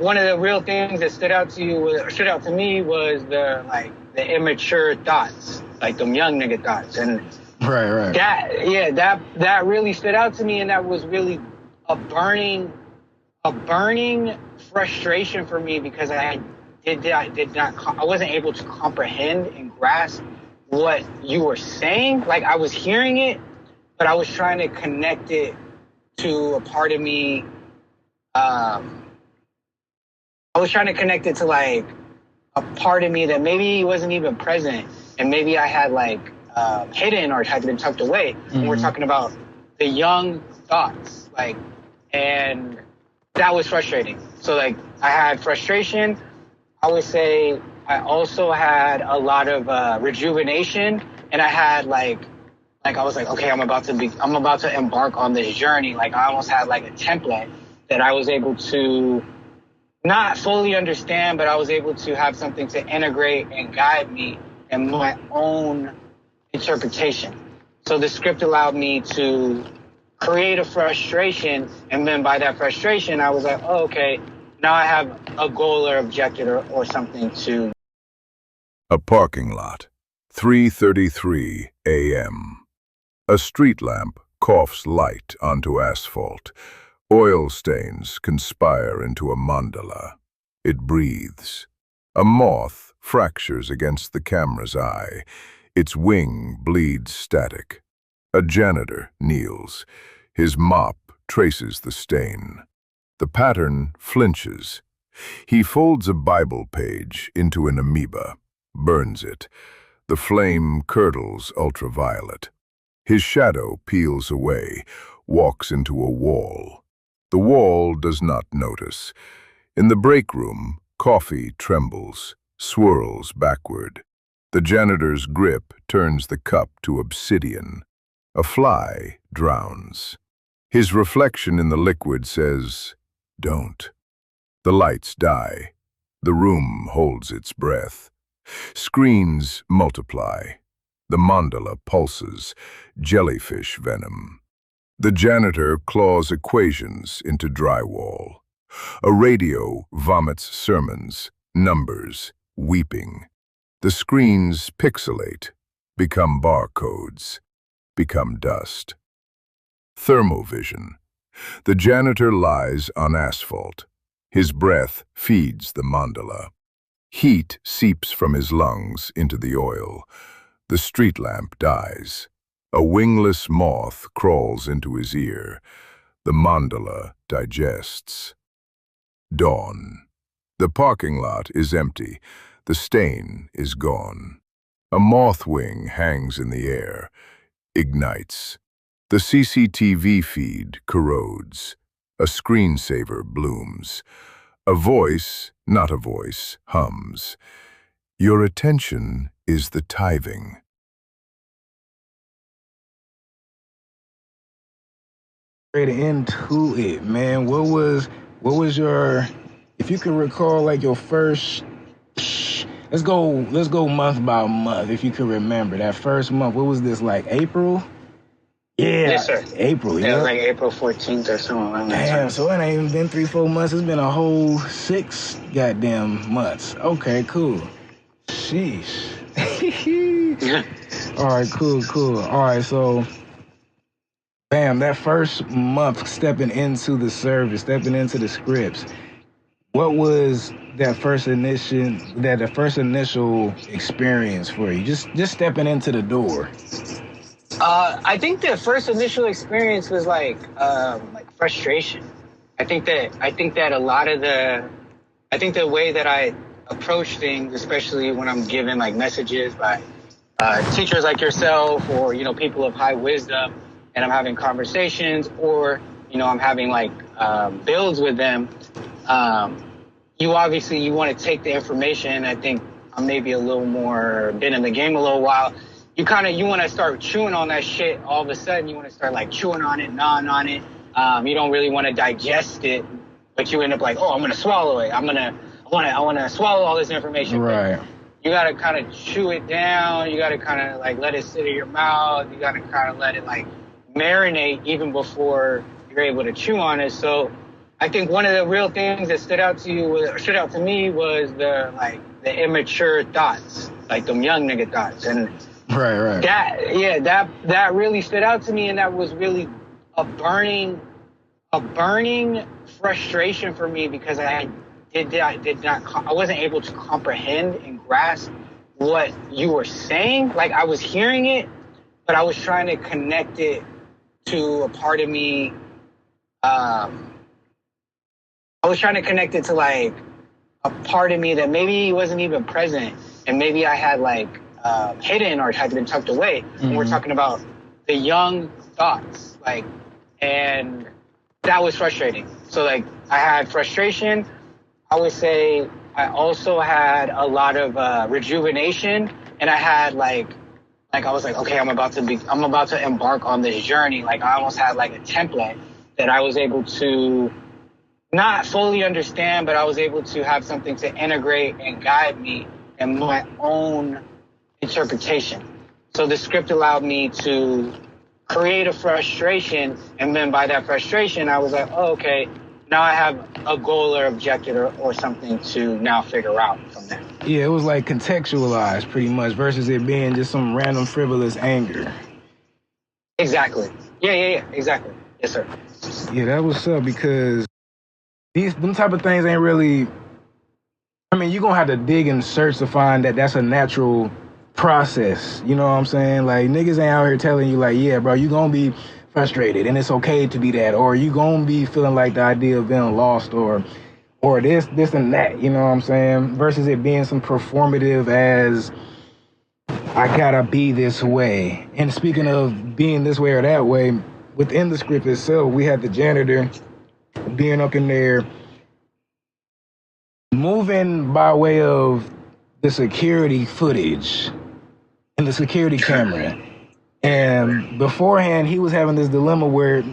one of the real things that stood out to me was the immature thoughts, like them young nigga thoughts. And right. That really stood out to me, and that was really a burning frustration for me, because I wasn't able to comprehend and grasp what you were saying. Like, I was hearing it, but I was trying to connect it to a part of me. I was trying to connect it to like a part of me that maybe wasn't even present, and maybe I had like hidden or had been tucked away. Mm-hmm. And we're talking about the young thoughts, like, and that was frustrating. So like, I had frustration. I would say I also had a lot of rejuvenation, and I had like I was like, okay, I'm about to embark on this journey. Like, I almost had like a template that I was able to not fully understand, but I was able to have something to integrate and guide me in my own interpretation. So the script allowed me to create a frustration, and then by that frustration, I was like, oh, okay, now I have a goal or objective or something to. A parking lot, 3:33 a.m. A street lamp coughs light onto asphalt. Oil stains conspire into a mandala. It breathes. A moth fractures against the camera's eye. Its wing bleeds static. A janitor kneels. His mop traces the stain. The pattern flinches. He folds a Bible page into an amoeba, burns it. The flame curdles ultraviolet. His shadow peels away, walks into a wall. The wall does not notice. In the break room, coffee trembles, swirls backward. The janitor's grip turns the cup to obsidian. A fly drowns. His reflection in the liquid says, "Don't." The lights die. The room holds its breath. Screens multiply. The mandala pulses, jellyfish venom. The janitor claws equations into drywall. A radio vomits sermons, numbers, weeping. The screens pixelate, become barcodes, become dust. Thermovision. The janitor lies on asphalt. His breath feeds the mandala. Heat seeps from his lungs into the oil. The street lamp dies. A wingless moth crawls into his ear. The mandala digests. Dawn. The parking lot is empty. The stain is gone. A moth wing hangs in the air, ignites. The CCTV feed corrodes. A screensaver blooms. A voice, not a voice, hums. Your attention is the tithing. Straight into it, man. What was your, if you can recall, like your first, let's go month by month, if you can remember that first month. What was this, like April? Yeah, yes, sir. April, yeah. It was like April 14th or something around that time. Damn, so it ain't even been 3-4 months. It's been a whole 6 goddamn months. Okay, cool. Sheesh. All right, cool. All right, so, bam, that first month stepping into the service, stepping into the scripts, what was that first initial experience for you? Just stepping into the door. I think the first initial experience was like frustration. I think that a lot of the way that I approach things, especially when I'm given like messages by teachers like yourself, or people of high wisdom, and I'm having conversations, or I'm having like builds with them. You want to take the information. I think I'm maybe a little more been in the game a little while. You want to start chewing on that shit. All of a sudden, you want to start like chewing on it, gnawing on it. You don't really want to digest it, but you end up like, oh, I'm going to swallow it. I want to swallow all this information. Right. But you got to kind of chew it down. You got to kind of like let it sit in your mouth. You got to kind of let it like marinate even before you're able to chew on it. So I think one of the real things that stood out to me was the immature thoughts, like them young nigga thoughts, and right. That really stood out to me, and that was really a burning frustration for me because I wasn't able to comprehend and grasp what you were saying. Like, I was hearing it, but I was trying to connect it to a part of me. I was trying to connect it to like a part of me that maybe wasn't even present, and maybe I had like hidden or had been tucked away. Mm-hmm. And we're talking about the young thoughts, like, and that was frustrating. So like, I had frustration. I would say I also had a lot of rejuvenation, and I had like I was like, okay, I'm about to embark on this journey. Like, I almost had like a template that I was able to not fully understand, but I was able to have something to integrate and guide me in my own interpretation. So the script allowed me to create a frustration, and then by that frustration, I was like, oh, okay, now I have a goal or objective or something to now figure out from that. Yeah, it was like contextualized pretty much versus it being just some random frivolous anger. Exactly. Yeah, exactly. Yes, sir. Yeah, that was up because them type of things ain't really, I mean, you're going to have to dig and search to find that that's a natural process. You know what I'm saying? Like, niggas ain't out here telling you like, yeah, bro, you going to be frustrated and it's okay to be that, or you going to be feeling like the idea of being lost or this and that, you know what I'm saying? Versus it being some performative as I gotta be this way. And speaking of being this way or that way, within the script itself, we had the janitor being up in there, moving by way of the security footage and the security camera. And beforehand, he was having this dilemma where,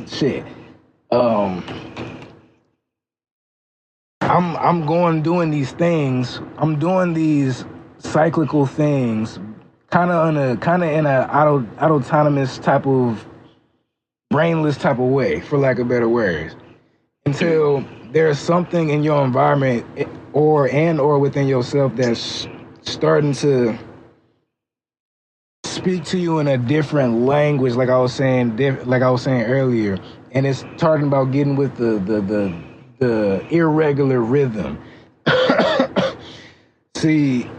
I'm doing these things. I'm doing these cyclical things, kind of in a autonomous type of, brainless type of way, for lack of better words. Until there's something in your environment or within yourself that's starting to speak to you in a different language, like I was saying earlier, and it's talking about getting with the irregular rhythm. See,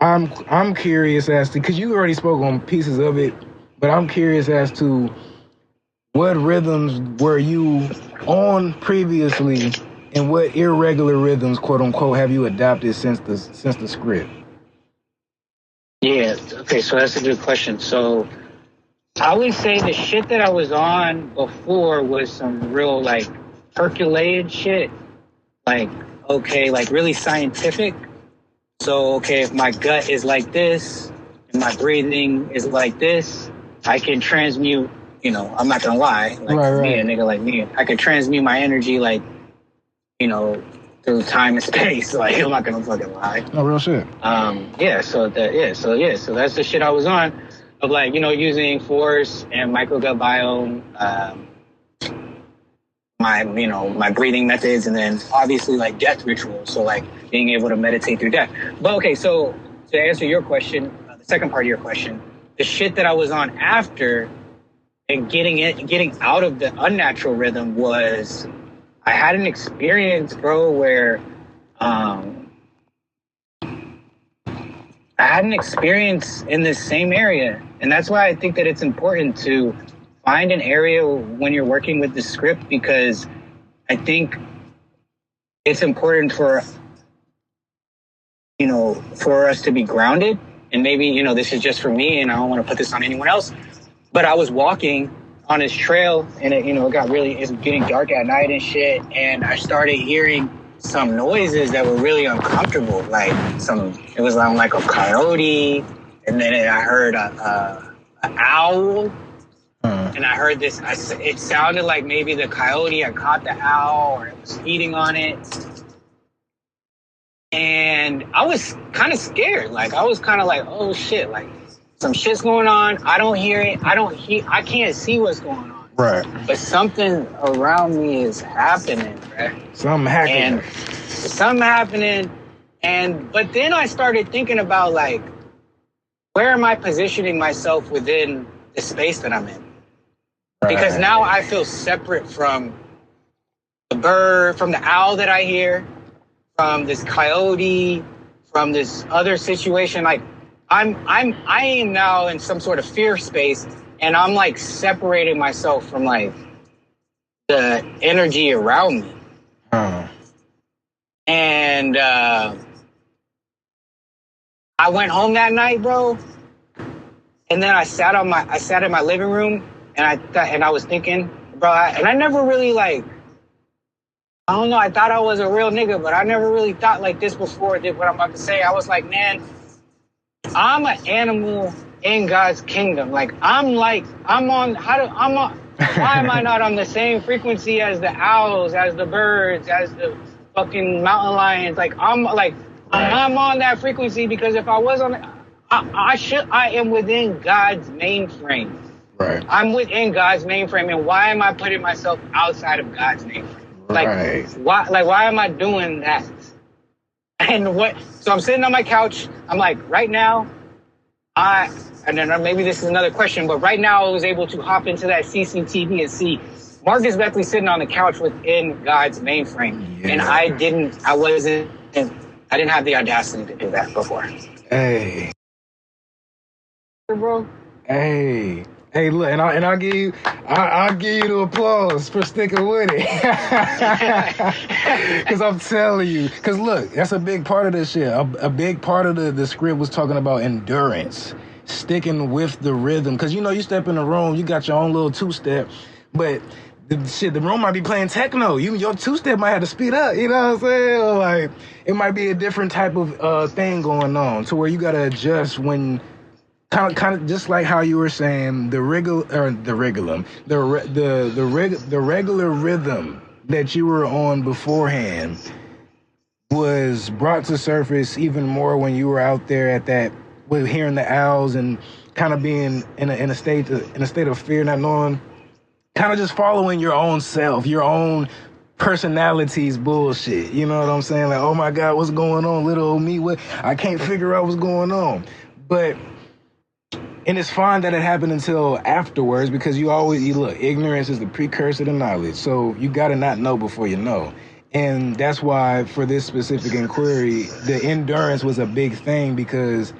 I'm curious as to, because you already spoke on pieces of it, but I'm curious as to what rhythms were you on previously, and what irregular rhythms, quote unquote, have you adopted since the script? Yeah, okay, so that's a good question. So I would say the shit that I was on before was some real like Herculean shit. Like, okay, like really scientific. So, okay, if my gut is like this and my breathing is like this, I can transmute, you know, I'm not gonna lie, like me, a nigga like me, I can transmute my energy, like, you know, through time and space. Like, I'm not gonna fucking lie. No, real shit. So that's the shit I was on, of like, you know, using force and microgut biome, my breathing methods, and then obviously like death rituals. So like being able to meditate through death. But okay, so to answer your question, the second part of your question, the shit that I was on after and getting out of the unnatural rhythm was, I had an experience, bro, where I had an experience in this same area. And that's why I think that it's important to find an area when you're working with the script, because I think it's important for, you know, for us to be grounded. And maybe, you know, this is just for me and I don't want to put this on anyone else, but I was walking on this trail and it, you know, it's getting dark at night and shit. And I started hearing some noises that were really uncomfortable. Like it was like a coyote. And then I heard an owl. And I heard this, it sounded like maybe the coyote had caught the owl or it was feeding on it. And I was kind of scared. Like, I was kind of like, oh shit, like some shit's going on. I don't hear it. I can't see what's going on. Right. But something around me is happening, right? Something happening. But then I started thinking about like, where am I positioning myself within the space that I'm in? Because now I feel separate from the bird, from the owl that I hear, from this coyote, from this other situation. Like I am now in some sort of fear space, and I'm like separating myself from like the energy around me. And I went home that night, bro, and then I sat in my living room, and I was thinking, bro, I never really like, I don't know, I thought I was a real nigga, but I never really thought like this before I did what I'm about to say. I was like, man, I'm an animal in God's kingdom. Like, why am I not on the same frequency as the owls, as the birds, as the fucking mountain lions? Like, I'm on that frequency, because if I was on, I am within God's mainframe. Right. I'm within God's mainframe, and why am I putting myself outside of God's mainframe? Like, why am I doing that? And so I'm sitting on my couch. I'm like, right now, and then maybe this is another question, but right now I was able to hop into that CCTV and see Marcus Beckley sitting on the couch within God's mainframe. Yeah. And I didn't have the audacity to do that before. Hey. Bro. Hey, look, and I'll give you the applause for sticking with it. Because I'm telling you, because look, that's a big part of this shit. A big part of the script was talking about endurance, sticking with the rhythm. Because, you step in the room, you got your own little two-step, but the room might be playing techno. Your two-step might have to speed up, you know what I'm saying? Or like, it might be a different type of thing going on, to where you got to adjust when... Kind of just like how you were saying, the regular rhythm that you were on beforehand was brought to surface even more when you were out there at that, with hearing the owls and kind of being in a state of fear, not knowing, kind of just following your own self, your own personality's bullshit. You know what I'm saying? Like, oh my God, what's going on, little old me? I can't figure out what's going on, but. And it's fine that it happened until afterwards, because you look, ignorance is the precursor to knowledge. So you got to not know before you know. And that's why for this specific inquiry, the endurance was a big thing, because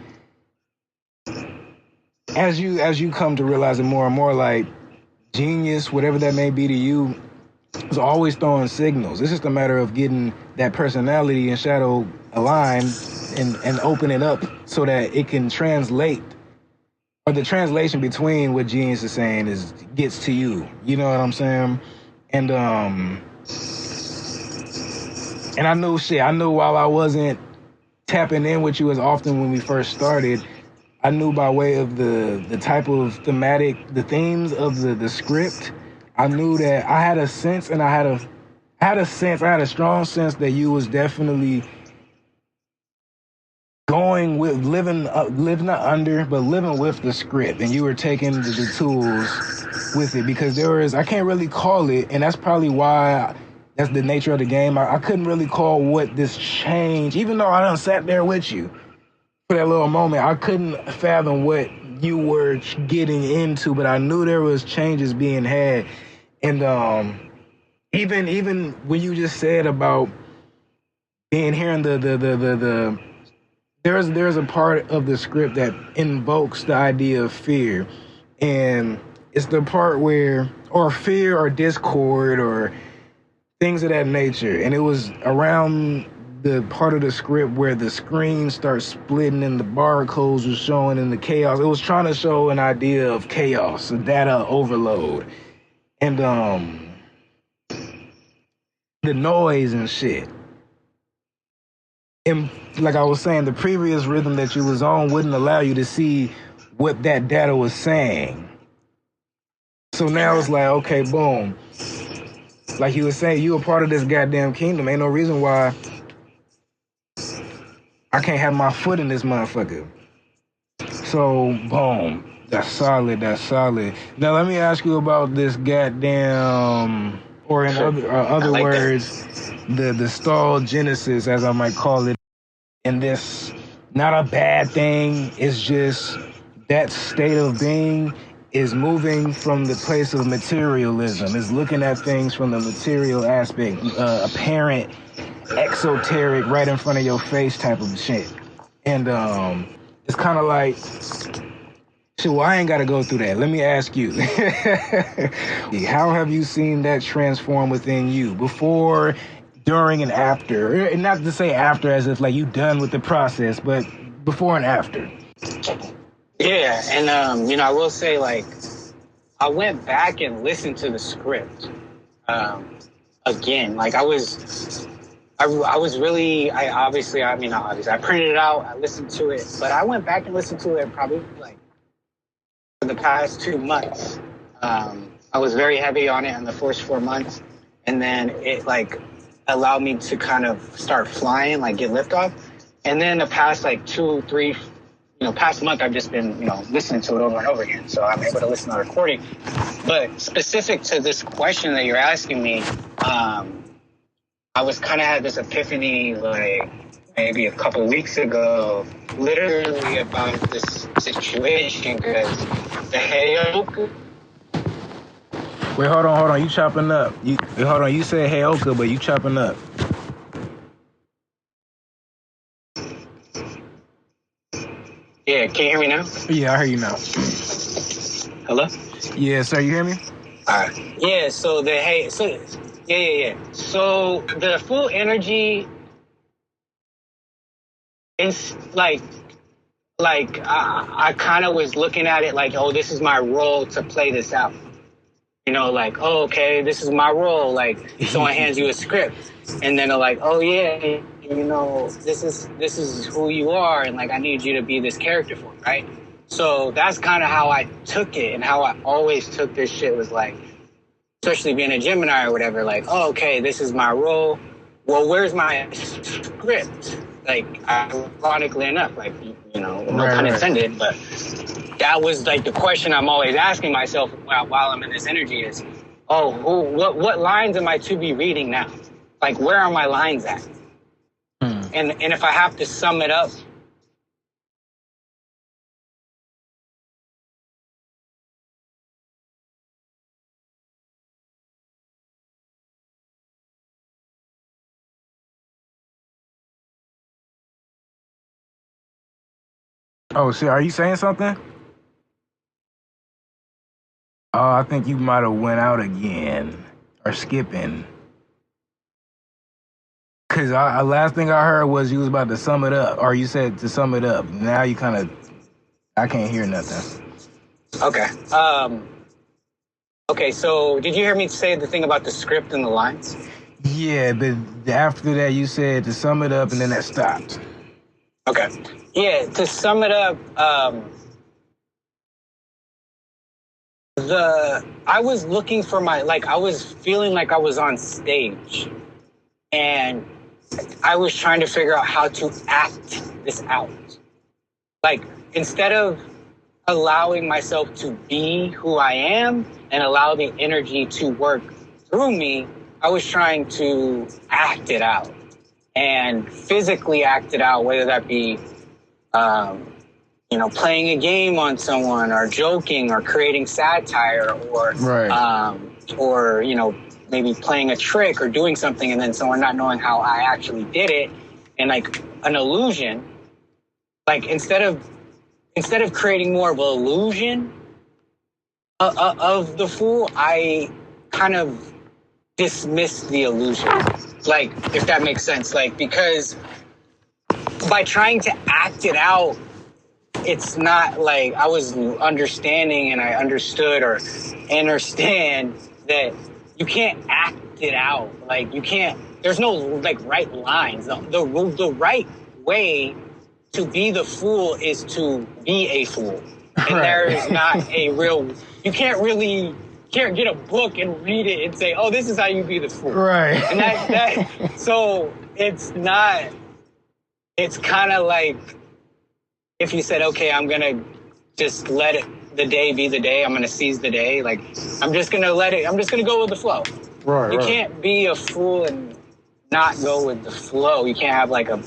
as you come to realize it more and more, like, genius, whatever that may be to you, is always throwing signals. It's just a matter of getting that personality and shadow aligned and open it up so that it can translate. Or the translation between what genius is saying gets to you. You know what I'm saying? And I knew while I wasn't tapping in with you as often when we first started, I knew by way of the type of the themes of the script, I knew that I had a sense, and I had a strong sense that you was definitely going with living not under, but living with the script, and you were taking the tools with it, because I can't really call it, and that's probably why that's the nature of the game. I couldn't really call what this change, even though I done sat there with you for that little moment. I couldn't fathom what you were getting into, but I knew there was changes being had, and even when you just said about hearing there's a part of the script that invokes the idea of fear, and it's the part where, or fear or discord or things of that nature, and it was around the part of the script where the screen starts splitting and the barcodes were showing and the chaos. It was trying to show an idea of chaos, a data overload, and the noise and shit. And like I was saying, the previous rhythm that you was on wouldn't allow you to see what that data was saying. So now it's like, okay, boom. Like you were saying, you a part of this goddamn kingdom. Ain't no reason why I can't have my foot in this motherfucker. So, boom. That's solid. That's solid. Now let me ask you about this goddamn, or in other like words, the stall genesis, as I might call it. And this, not a bad thing. It's just that state of being is moving from the place of materialism. Is looking at things from the material aspect, apparent, exoteric, right in front of your face type of shit. And it's kind of like. So I ain't got to go through that. Let me ask you. How have you seen that transform within you before, during, and after? And not to say after as if like you done with the process, but before and after. Yeah, and I will say, like, I went back and listened to the script again. Like I was really, I printed it out, I listened to it, but I went back and listened to it probably like for the past 2 months. I was very heavy on it in the first 4 months, and then it like allowed me to kind of start flying, like get liftoff. And then the past like 2, 3, past month, I've just been, listening to it over and over again. So I'm able to listen to the recording. But specific to this question that you're asking me, I was kind of had this epiphany like maybe a couple weeks ago, literally about this situation, because the Heyoka. Wait, hold on. You chopping up. Hold on. You said Heyoka, but you chopping up. Yeah, can you hear me now? Yeah, I hear you now. Hello? Yeah, sir, you hear me? All right. Yeah, so yeah. So the full energy is like I kind of was looking at it like, oh, this is my role to play this out. Like, oh, okay, this is my role. Like, someone hands you a script, and then they're like, oh yeah, this is who you are, and like I need you to be this character for me, right? So that's kind of how I took it, and how I always took this shit was like, especially being a Gemini or whatever, like, oh, okay, this is my role. Well, where's my script? Like, ironically enough, like, no pun intended, but that was like the question I'm always asking myself while I'm in this energy is, what lines am I to be reading now? Like, where are my lines at? And if I have to sum it up, Oh, shit, are you saying something? Oh, I think you might have went out again. Or skipping. Because last thing I heard was you was about to sum it up. Or you said to sum it up. Now you kind of... I can't hear nothing. Okay. Okay, so did you hear me say the thing about the script and the lines? Yeah, but after that you said to sum it up and then that stopped. Okay. Yeah, to sum it up, I was looking for I was feeling like I was on stage, and I was trying to figure out how to act this out. Like, instead of allowing myself to be who I am and allow the energy to work through me, I was trying to act it out and physically act it out, whether that be, playing a game on someone, or joking, or creating satire, or, maybe playing a trick or doing something, and then someone not knowing how I actually did it, and like an illusion. Like, instead of creating more of an illusion of the fool, I kind of dismissed the illusion. Like, if that makes sense. Like, because by trying to act it out, it's not like I was understanding, and I understood or understand that you can't act it out. Like, you can't, there's no like right lines. The right way to be the fool is to be a fool. And there is not a real, you can't get a book and read it and say, oh, this is how you be the fool. Right. And that so it's kind of like if you said, okay, I'm going to just let it the day be the day. I'm gonna seize the day. Like, I'm just gonna go with the flow. Right. You can't be a fool and not go with the flow. You can't have like a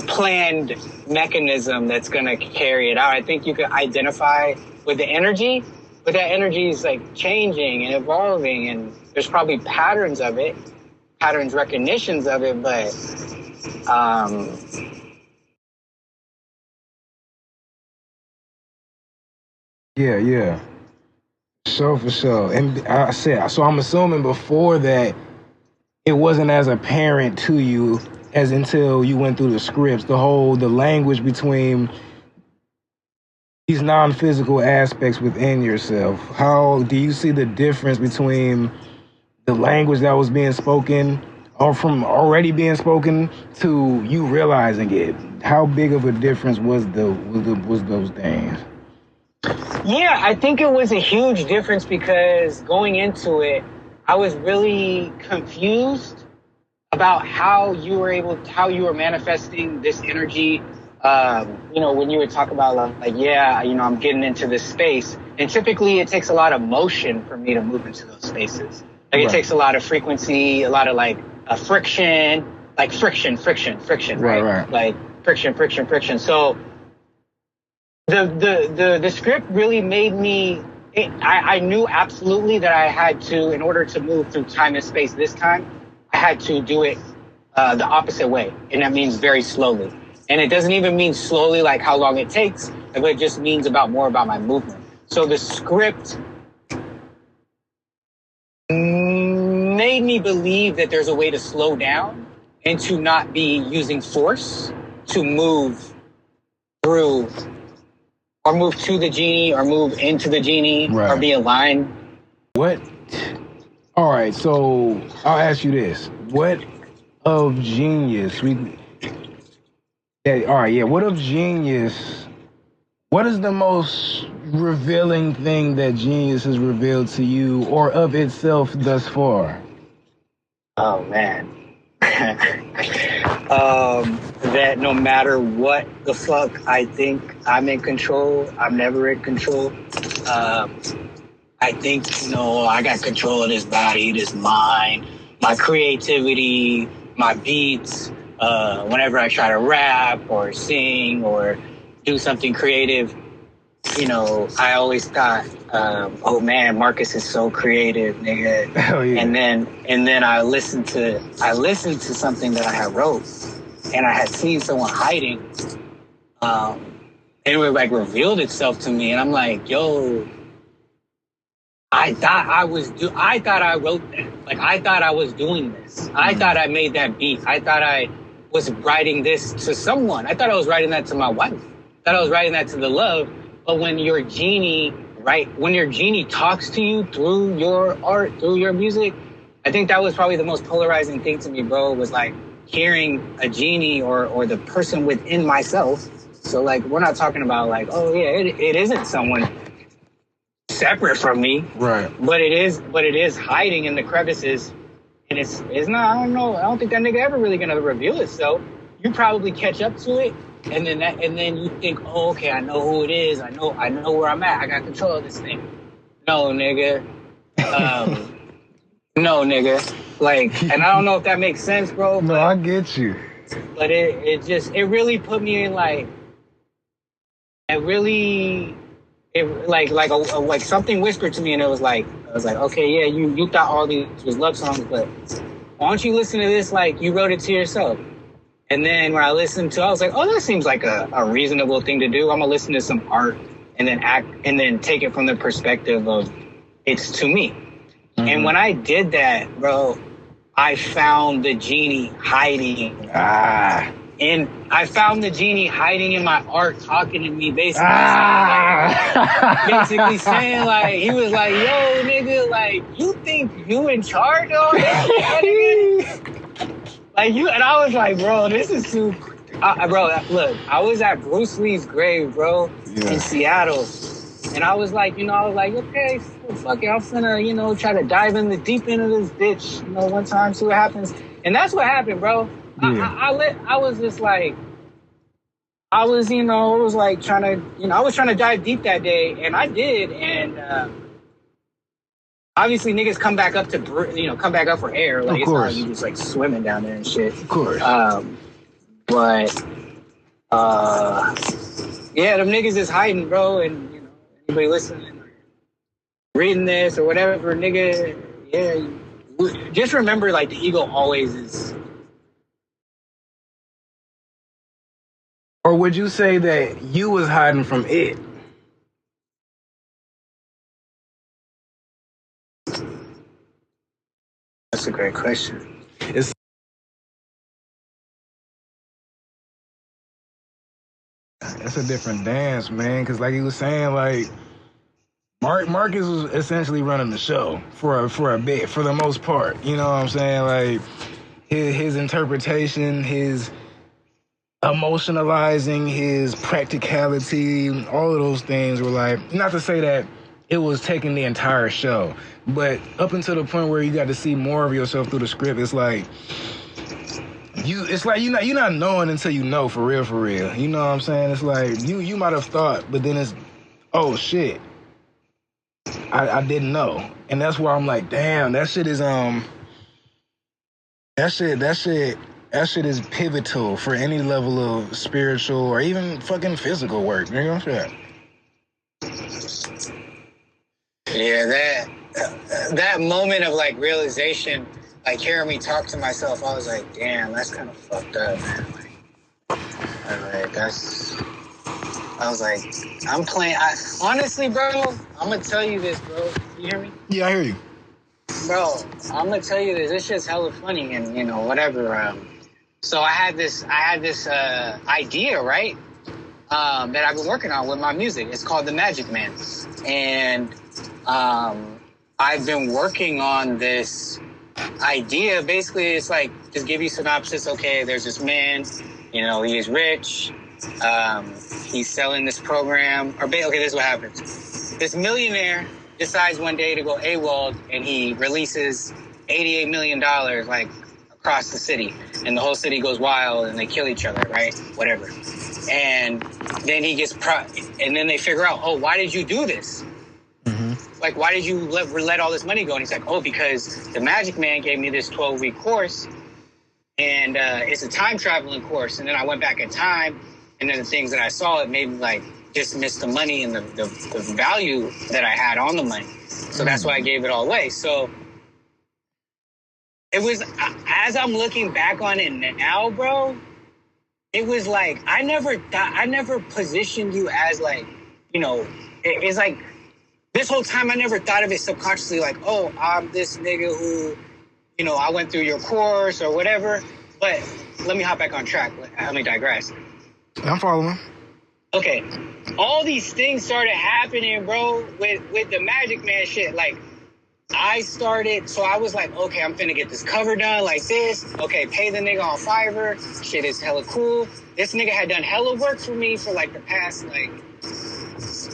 planned mechanism that's gonna carry it out. I think you could identify with the energy, but that energy is like changing and evolving, and there's probably patterns recognitions of it, but Yeah. For sure. And I said, so I'm assuming before that, it wasn't as apparent to you as until you went through the scripts, the language between these non-physical aspects within yourself. How do you see the difference between the language that was being spoken or from already being spoken to you realizing it? How big of a difference was those things? Yeah, I think it was a huge difference because going into it, I was really confused about how you were manifesting this energy. When you would talk about I'm getting into this space, and typically it takes a lot of motion for me to move into those spaces. Like, it takes a lot of frequency, a lot of friction, like friction, right? Like friction. So the script really made me. I knew absolutely that I had to, in order to move through time and space this time, I had to do it the opposite way, and that means very slowly. And it doesn't even mean slowly like how long it takes, but it just means more about my movement. So the script made me believe that there's a way to slow down and to not be using force to move through or move to the genie or move into the genie or be aligned. What? All right, so I'll ask you this. What of genius? What of genius? What is the most revealing thing that genius has revealed to you or of itself thus far? Oh, man. That no matter what the fuck I think I'm in control, I'm never in control. I think, I got control of this body, this mind, my creativity, my beats. Whenever I try to rap or sing or do something creative, I always thought, oh man, Marcus is so creative, nigga. Hell yeah. And then I listened to something that I had wrote, and I had seen someone hiding. And it revealed itself to me, and I'm like, yo, I thought I wrote that. Like, I thought I was doing this. I thought I made that beat. I thought I was writing this to someone. I thought I was writing that to my wife. I thought I was writing that to the love. But when your genie talks to you through your art, through your music, I think that was probably the most polarizing thing to me, bro, was like hearing a genie or the person within myself. So like, we're not talking about like, oh yeah, it isn't someone separate from me. Right. But it is hiding in the crevices. And it's not, I don't know, I don't think that nigga ever really gonna reveal itself. You probably catch up to it, and then you think, oh, okay, I know who it is. I know where I'm at. I got control of this thing. No, nigga. No, nigga. Like, and I don't know if that makes sense, bro. No, I get you. But it really put me in like something whispered to me, and I was like, okay, yeah, you thought all these was love songs, but why don't you listen to this like you wrote it to yourself? And then when I listened to it, I was like, oh, that seems like a reasonable thing to do. I'm gonna listen to some art and then take it from the perspective of it's to me. Mm-hmm. And when I did that, bro, I found the genie hiding. And I found the genie hiding in my art, talking to me, basically saying, like, he was like, yo, nigga, like, you think you in charge of this? Like, you, and I was like, bro, this is too, bro, look, I was at Bruce Lee's grave, bro, in Seattle. And I was like, okay, fuck it, I'm finna, try to dive in the deep end of this ditch, one time, see what happens. And that's what happened, bro. Yeah. I was just like, I was, it was like trying to, I was trying to dive deep that day, and I did, and obviously niggas come back up to, come back up for air. Like, it's not like you just like swimming down there and shit. Of course. But yeah, them niggas is hiding, bro, and anybody listening, or reading this or whatever, nigga, yeah, just remember, like, the ego always is. Or would you say that you was hiding from it? That's a great question. That's a different dance, man. Because like he was saying, like Marcus was essentially running the show for a bit, for the most part. You know what I'm saying? Like his interpretation, his emotionalizing, his practicality, all of those things were like, not to say that it was taking the entire show, but up until the point where you got to see more of yourself through the script, it's like you're not knowing until you know, for real. You know what I'm saying? It's like you might have thought, but then it's, oh shit, I didn't know. And that's why I'm like, damn, that shit is that shit is pivotal for any level of spiritual or even fucking physical work. You know what I'm saying? Yeah, that moment of like realization, like hearing me talk to myself, I was like, damn, that's kind of fucked up, man. I was like, I'm playing. Honestly, bro, I'm gonna tell you this, bro. You hear me? Yeah, I hear you. Bro, I'm gonna tell you this. This shit's hella funny, and whatever. So I had this idea, right? That I've been working on with my music. It's called The Magic Man, and I've been working on this idea. Basically, it's like, just give you synopsis. Okay, there's this man. He is rich. He's selling this program. Okay, this is what happens. This millionaire decides one day to go AWOL, and he releases $88 million, like, across the city. And the whole city goes wild, and they kill each other, right? Whatever. And then he gets and then they figure out, oh, why did you do this? Mm-hmm. Like, why did you let all this money go? And he's like, oh, because the Magic Man gave me this 12-week course, and it's a time-traveling course. And then I went back in time, and then the things that I saw, it made me, like, dismiss the money and the value that I had on the money. So that's why I gave it all away. So it was, as I'm looking back on it now, bro, it was like, I never positioned you as like, it's like, this whole time I never thought of it subconsciously, like, oh, I'm this nigga who, I went through your course or whatever. But let me hop back on track. Let me digress. I'm following. Okay, all these things started happening, bro, with the Magic Man shit. Like, I was like, okay, I'm finna get this cover done like this. Okay, pay the nigga on Fiverr. Shit is hella cool. This nigga had done hella work for me for like the past like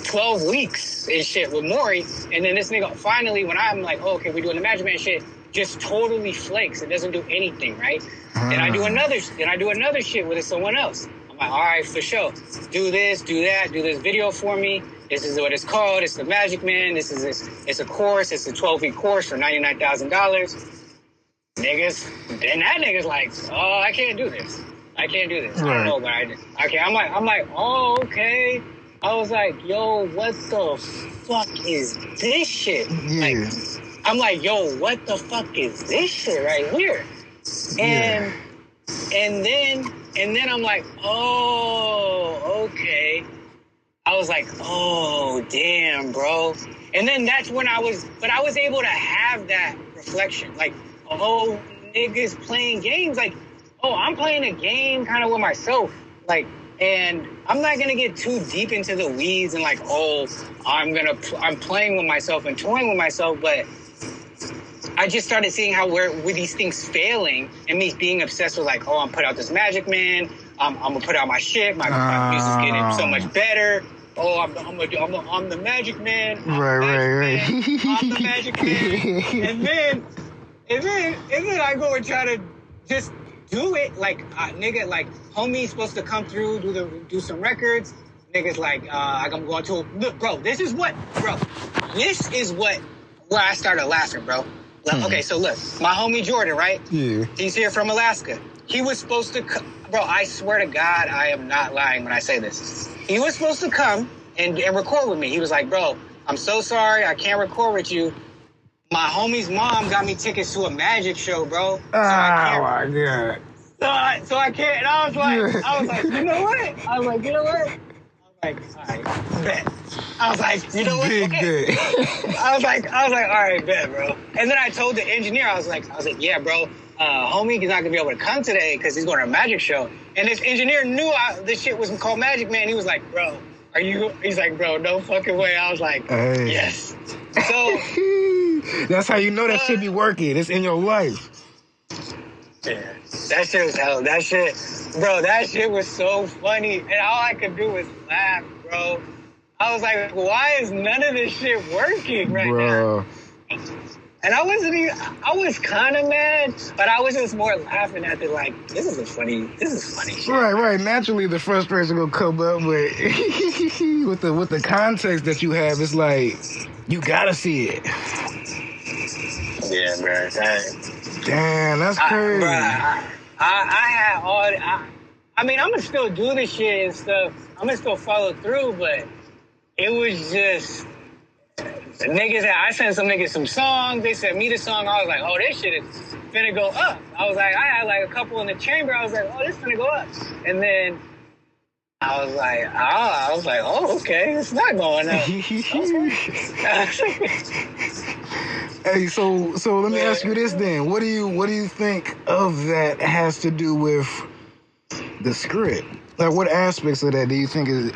12 weeks and shit with Maury. And then this nigga finally, when I'm like, oh, okay, we're doing the Magic Man shit, just totally flakes. It doesn't do anything, right? Then I do another shit with someone else. I'm like, all right, for sure. Do this, do that, do this video for me. This is what it's called. It's the Magic Man. It's a course. It's a 12-week course for $99,000. Niggas. Then that nigga's like, oh, I can't do this. I don't know, but I did. Okay, I'm like, oh, okay. I was like, yo, what the fuck is this shit? Yeah. Like, I'm like, yo, what the fuck is this shit right here? And then I'm like, oh, okay. I was like, oh, damn, bro. And then that's when I was able to have that reflection. Like, oh, niggas playing games. Like, oh, I'm playing a game kind of with myself. Like, and I'm not going to get too deep into the weeds and like, oh, I'm playing with myself and toying with myself. But I just started seeing how with these things failing and me being obsessed with like, oh, I'm put out this Magic Man. I'm going to put out my shit. My music's getting so much better. Oh, I'm the Magic Man. Right. I'm the Magic Man. And then I go and try to just do it. Like, nigga, like, homie's supposed to come through, do some records. Niggas like, I'm going to, look, bro, this is where I started laughing, bro. Like, okay, so look, my homie Jordan, right? Yeah. He's here from Alaska. He was supposed to bro, I swear to God, I am not lying when I say this. He was supposed to come and record with me. He was like, bro, I'm so sorry, I can't record with you. My homie's mom got me tickets to a magic show, bro. So my God. So I can't, and I was like, you know what? I was like, all right, bet. I was like, you know what? Big okay. bet. I was like, all right, bet, bro. And then I told the engineer, I was like, yeah, bro, homie, he's not gonna be able to come today because he's going to a magic show. And this engineer knew this shit was called Magic Man. He was like, bro, he's like, bro, no fucking way. I was like, hey. Yes. So that's how you know that shit be working. It's in your life. Yeah, that shit was hell. That shit was so funny. And all I could do was laugh, bro. I was like, why is none of this shit working right now? And I was kind of mad, but I was just more laughing at it like, this is funny shit. Right. Naturally, the frustration will come up, but with the context that you have, it's like, you gotta see it. Yeah, bro. Damn, that's crazy. I had all. I mean, I'm gonna still do this shit and stuff. I'm gonna still follow through, but it was just niggas. I sent some niggas some songs. They sent me the song. I was like, oh, this shit is finna go up. I had a couple in the chamber. I was like, oh, this finna go up. And then I was like, oh, okay, it's not going up. Hey, so let me ask you this then. What do you think of that has to do with the script? Like, what aspects of that do you think it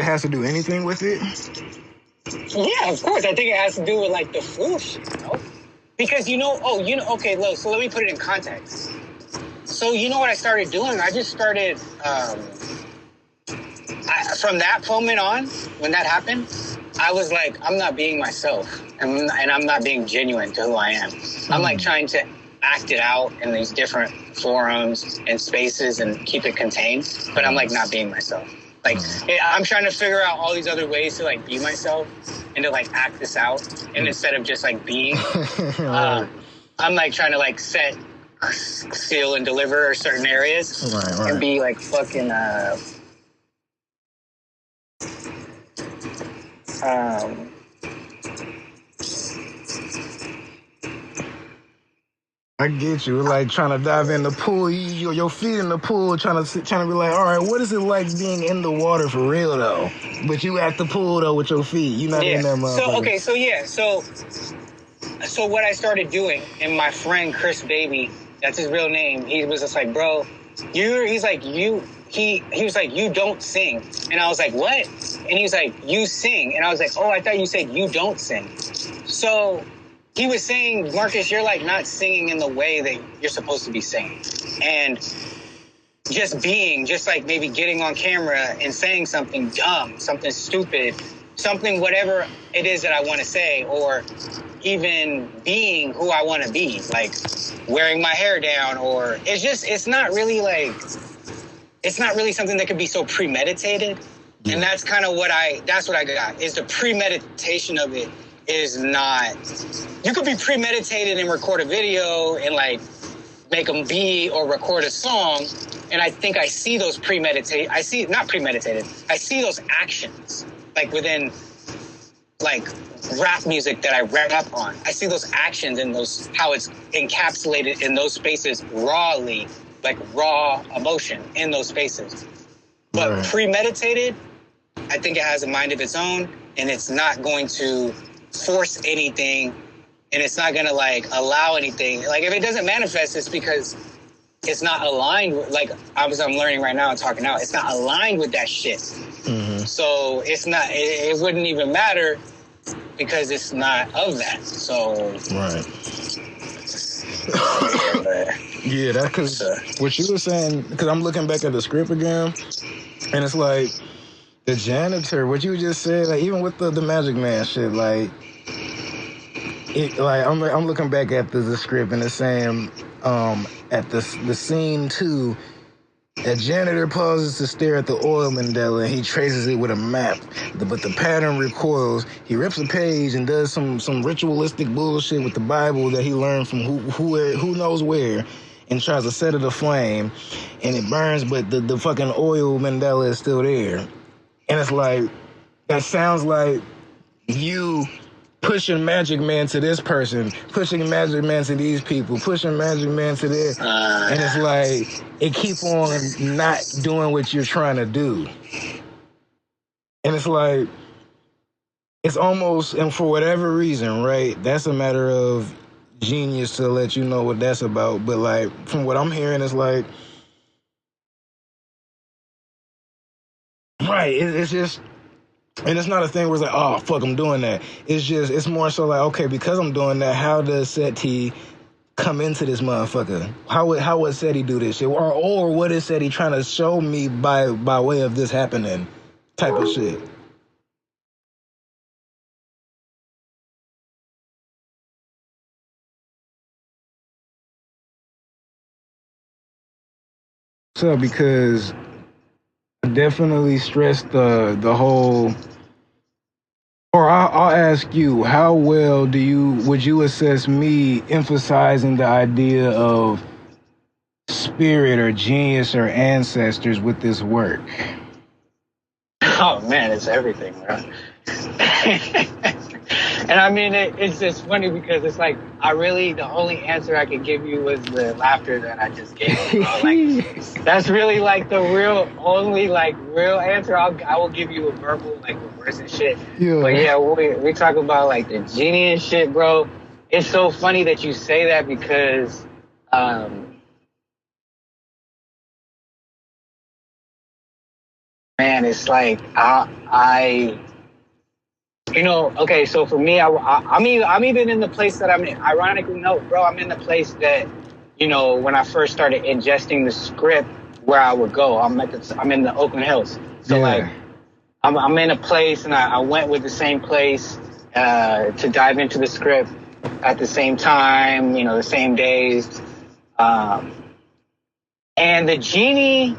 has to do anything with it? Yeah, of course. I think it has to do with like the flu shit, you know? Because okay, look, so let me put it in context. So you know what I started doing? I just started from that moment on, when that happened, I was like, I'm not being myself, and I'm not being genuine to who I am. I'm like trying to act it out in these different forums and spaces and keep it contained, but I'm like not being myself. Like I'm trying to figure out all these other ways to like be myself and to like act this out, and instead of just like being, I'm like trying to like set, seal, and deliver certain areas and be like fucking. I get you. Like trying to dive in the pool, your feet in the pool, trying to be like, all right, what is it like being in the water for real though? But you at the pool though with your feet. You're not in that motherfucker. So what I started doing, and my friend Chris Baby, that's his real name. He was just like, bro, he was like, you don't sing. And I was like, what? And he was like, you sing. And I was like, oh, I thought you said you don't sing. So he was saying, Marcus, you're like not singing in the way that you're supposed to be singing. And just like maybe getting on camera and saying something dumb, something stupid, something whatever it is that I want to say, or even being who I want to be, like wearing my hair down, or it's not really something that could be so premeditated. Yeah. And that's kind of what I got, is the premeditation of it is not, you could be premeditated and record a video and like make them beat or record a song. And I think I see those I see those actions like within like rap music that I rap on. I see those actions and those, how it's encapsulated in those spaces rawly, like raw emotion in those spaces. But premeditated, I think it has a mind of its own, and it's not going to force anything, and it's not going to like allow anything. Like if it doesn't manifest, it's because it's not aligned with, like I'm learning right now and talking out, it's not aligned with that shit. Mm-hmm. So it's not, it wouldn't even matter because it's not of that. So yeah, that's because what you were saying, because I'm looking back at the script again, and it's like the janitor, what you just said, like even with the Magic Man shit, like I'm looking back at the script and it's saying At the scene 2, a janitor pauses to stare at the oil mandala, and he traces it with a map. But the pattern recoils. He rips a page and does some ritualistic bullshit with the Bible that he learned from who knows where, and tries to set it aflame, and it burns, but the fucking oil mandala is still there. And it's like, that sounds like you pushing Magic Man to this person, pushing Magic Man to these people, pushing Magic Man to this. And it's like, it keep on not doing what you're trying to do. And it's like, it's almost, and for whatever reason, right, that's a matter of genius to let you know what that's about. But like, from what I'm hearing, it's like, right, it's just, and it's not a thing where it's like, oh, fuck, I'm doing that. It's just, it's more so like, okay, because I'm doing that, how does Seti come into this motherfucker? How would Seti do this shit? Or what is Seti trying to show me by way of this happening type of shit? So, because I definitely stressed the whole, or I'll ask you, how well would you assess me emphasizing the idea of spirit or genius or ancestors with this work? Oh man, it's everything, bro. And I mean, it's just funny because it's like, the only answer I could give you was the laughter that I just gave you, bro. Like, that's really like the only real answer. I will give you a verbal, like, reverse and shit. Yeah. But yeah, we talk about like the genie and shit, bro. It's so funny that you say that because, man, it's like, okay, so for me, I'm even in the place that I'm in. Ironically, no, bro, I'm in the place that, when I first started ingesting the script, where I would go. I'm in the Oakland Hills. So like, I'm in a place, and I went with the same place to dive into the script at the same time, the same days. And the genie,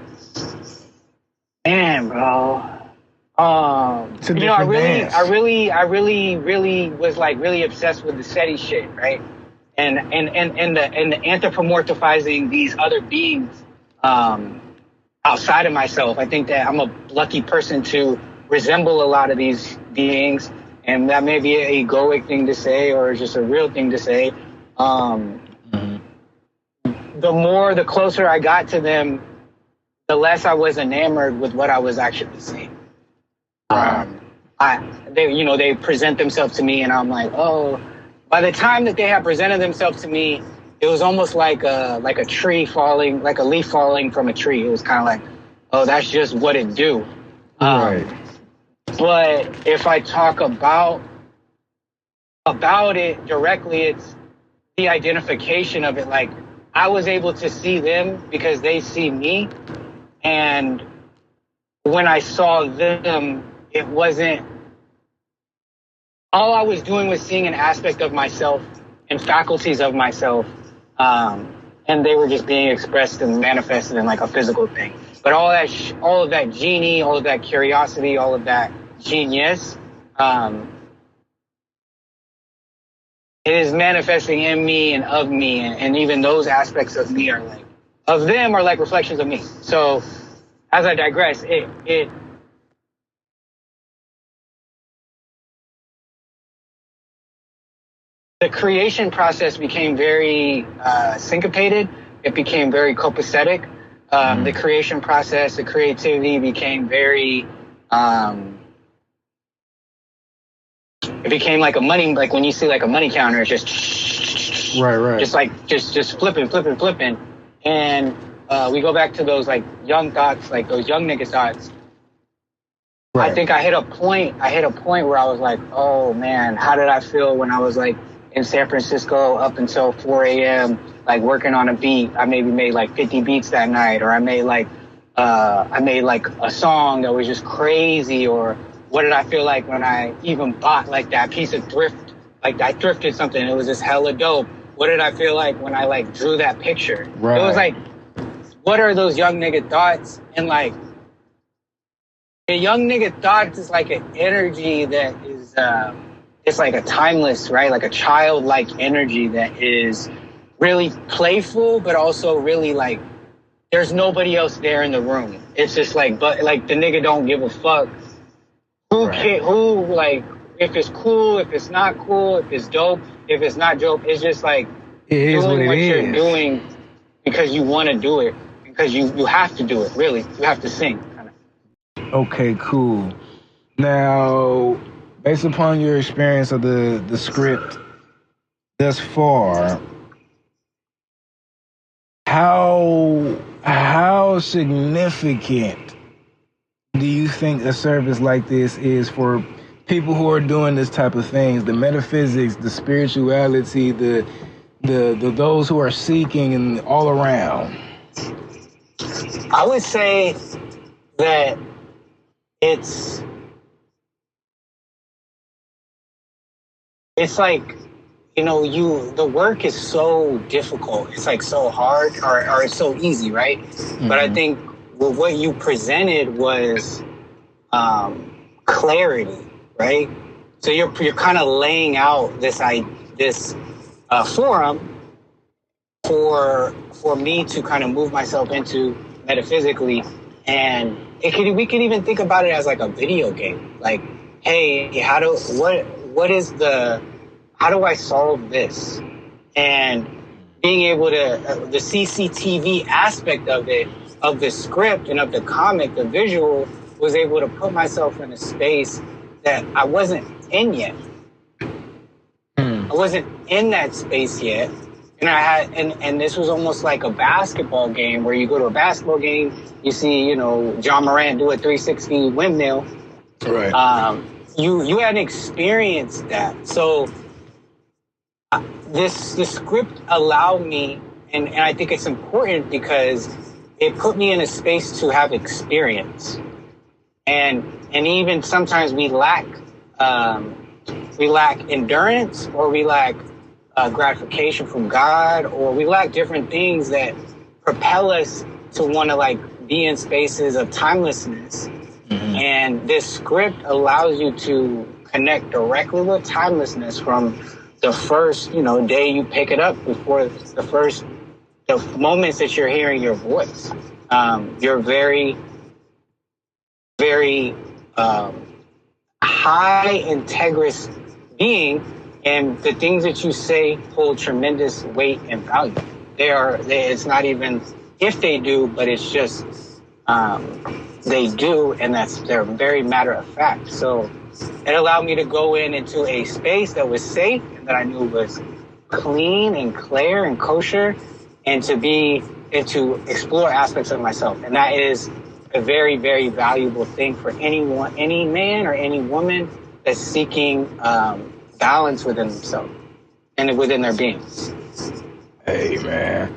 man, bro. I really was like really obsessed with the SETI shit, right? And the anthropomorphizing these other beings outside of myself. I think that I'm a lucky person to resemble a lot of these beings, and that may be an egoic thing to say or just a real thing to say. The closer I got to them, the less I was enamored with what I was actually seeing. They present themselves to me, and I'm like, oh. By the time that they had presented themselves to me, it was almost like a tree falling, like a leaf falling from a tree. It was kind of like, oh, that's just what it do. Right. But if I talk about it directly, it's the identification of it. Like, I was able to see them because they see me, and when I saw them, it wasn't, all I was doing was seeing an aspect of myself and faculties of myself, and they were just being expressed and manifested in like a physical thing. But all of that genie, all of that curiosity, all of that genius, it is manifesting in me and of me, and even those aspects of me are like reflections of me. So as I digress, the creation process became very syncopated. It became very copacetic. The creation process, the creativity became very, it became like a money, like when you see like a money counter, it's just, right. Just flipping. And we go back to those like young thoughts, like those young nigga thoughts. Right. I think I hit a point where I was like, oh man, how did I feel when I was like in San Francisco up until 4 a.m., like working on a beat. I maybe made like 50 beats that night, or I made like a song that was just crazy, or what did I feel like when I even bought like that piece of thrift, like I thrifted something, it was just hella dope. what did I feel like when I like drew that picture? Right. It was like, what are those young nigga thoughts? And like, a young nigga thoughts is like an energy that is, it's like a timeless, right? Like a childlike energy that is really playful, but also really like, there's nobody else there in the room. It's just like, but like the nigga don't give a fuck. Who, like, if it's cool, if it's not cool, if it's dope, if it's not dope, it's just like doing what you're doing because you want to do it, because you have to do it, really. You have to sing. Okay, cool. Now, based upon your experience of the script thus far, how significant do you think a service like this is for people who are doing this type of things, the metaphysics, the spirituality, the those who are seeking and all around? I would say that it's like, you know, the work is so difficult. It's like so hard, or it's so easy, right? Mm-hmm. But I think what you presented was clarity, right? So you're kind of laying out this forum for me to kind of move myself into metaphysically, and we could even think about it as like a video game. Like, hey, how do I solve this? And being able to, the CCTV aspect of it, of the script and of the comic, the visual, was able to put myself in a space that I wasn't in yet. I wasn't in that space yet. And and this was almost like a basketball game, where you go to a basketball game, you see, you know, John Morant do a 360 windmill. Right. You hadn't experienced that. So the script allowed me, and I think it's important because it put me in a space to have experience. And even sometimes we lack endurance, or we lack gratification from God, or we lack different things that propel us to want to like be in spaces of timelessness. Mm-hmm. And this script allows you to connect directly with timelessness from the first, you know, day you pick it up, before the moments that you're hearing your voice. You're very, very high integrous being, and the things that you say hold tremendous weight and value. It's not even if they do, but it's just they do, and they're very matter of fact. So it allowed me to go into a space that was safe and that I knew was clean and clear and kosher, and to explore aspects of myself. And that is a very, very valuable thing for anyone, any man or any woman that's seeking balance within themselves and within their being. Hey, man.